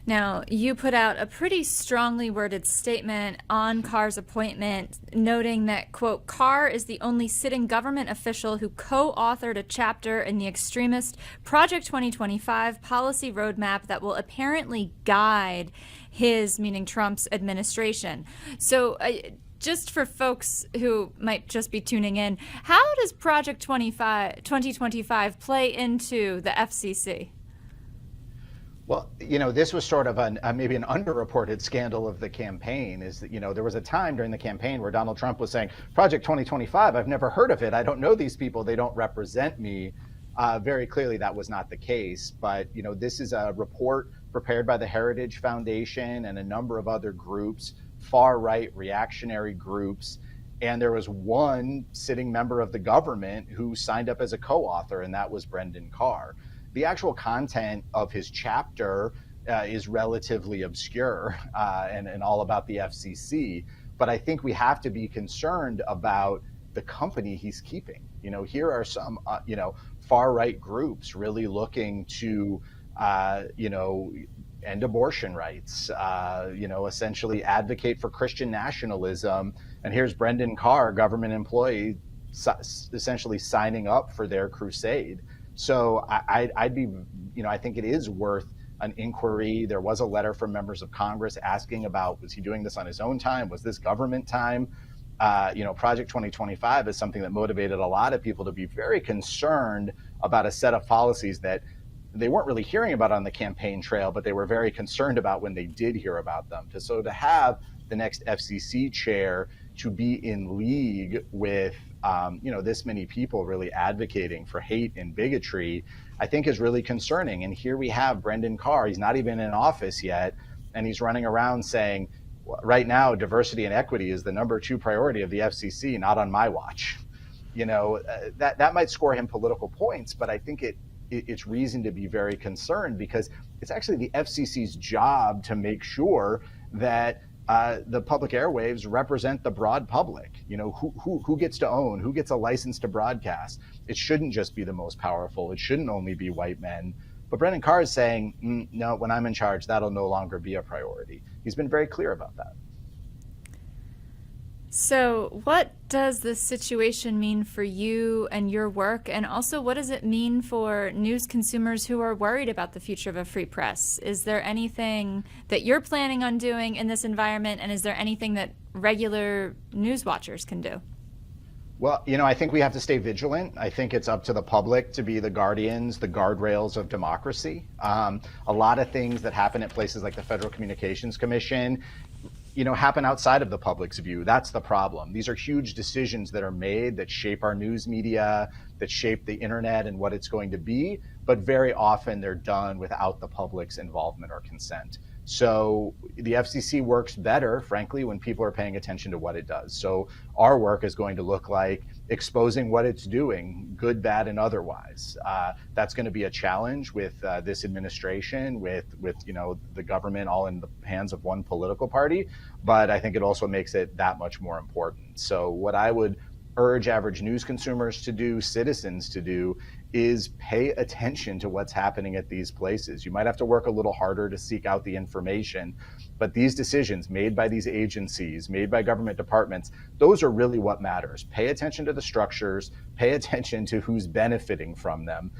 Now, you put out a pretty strongly worded statement on Carr's appointment, noting that, quote, Carr is the only sitting government official who co-authored a chapter in the extremist Project 2025 policy roadmap that will apparently guide his, meaning Trump's, administration. So, just for folks who might just be tuning in, how does Project 2025 play into the FCC? Well, this was sort of maybe an underreported scandal of the campaign is that, there was a time during the campaign where Donald Trump was saying, Project 2025, I've never heard of it. I don't know these people. They don't represent me. Very clearly, that was not the case. But, this is a report prepared by the Heritage Foundation and a number of other groups, far-right reactionary groups. And there was one sitting member of the government who signed up as a co-author, and that was Brendan Carr. The actual content of his chapter is relatively obscure and all about the FCC, but I think we have to be concerned about the company he's keeping. Here are some, far-right groups really looking to, end abortion rights, essentially advocate for Christian nationalism. And here's Brendan Carr, government employee, essentially signing up for their crusade. So I'd be, I think it is worth an inquiry. There was a letter from members of Congress asking about, was he doing this on his own time? Was this government time? Project 2025 is something that motivated a lot of people to be very concerned about a set of policies that they weren't really hearing about on the campaign trail, but they were very concerned about when they did hear about them. So to have the next FCC chair to be in league with this many people really advocating for hate and bigotry, I think is really concerning. And here we have Brendan Carr. He's not even in office yet, and he's running around saying, right now, diversity and equity is the #2 priority of the FCC, not on my watch. That might score him political points, but I think it's reason to be very concerned because it's actually the FCC's job to make sure that the public airwaves represent the broad public. Who gets to own, who gets a license to broadcast. It shouldn't just be the most powerful. It shouldn't only be white men. But Brendan Carr is saying, no, when I'm in charge, that'll no longer be a priority. He's been very clear about that. So what does this situation mean for you and your work? And also, what does it mean for news consumers who are worried about the future of a free press? Is there anything that you're planning on doing in this environment? And is there anything that regular news watchers can do? Well, I think we have to stay vigilant. I think it's up to the public to be the guardians, the guardrails of democracy. A lot of things that happen at places like the Federal Communications Commission happen outside of the public's view. That's the problem. These are huge decisions that are made that shape our news media, that shape the internet and what it's going to be, but very often they're done without the public's involvement or consent. So the FCC works better, frankly, when people are paying attention to what it does. So our work is going to look like exposing what it's doing, good, bad, and otherwise. That's going to be a challenge with this administration, with the government all in the hands of one political party. But I think it also makes it that much more important. So what I would urge average news consumers to do, citizens to do, is pay attention to what's happening at these places. You might have to work a little harder to seek out the information, but these decisions made by these agencies, made by government departments, those are really what matters. Pay attention to the structures, pay attention to who's benefiting from them.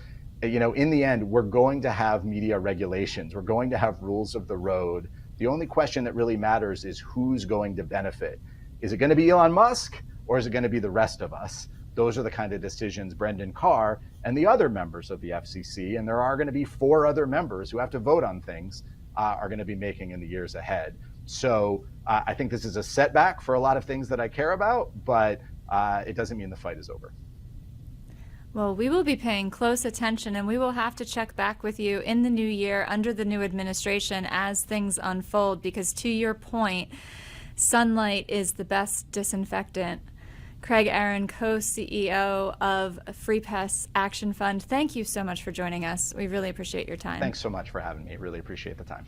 In the end, we're going to have media regulations. We're going to have rules of the road. The only question that really matters is who's going to benefit. Is it going to be Elon Musk or is it going to be the rest of us? Those are the kind of decisions Brendan Carr and the other members of the FCC, and there are going to be 4 other members who have to vote on things, are going to be making in the years ahead. So I think this is a setback for a lot of things that I care about, but it doesn't mean the fight is over. Well, we will be paying close attention, and we will have to check back with you in the new year under the new administration as things unfold, because to your point, sunlight is the best disinfectant. Craig Aaron, co-CEO of Free Press Action Fund, thank you so much for joining us. We really appreciate your time. Thanks so much for having me. Really appreciate the time.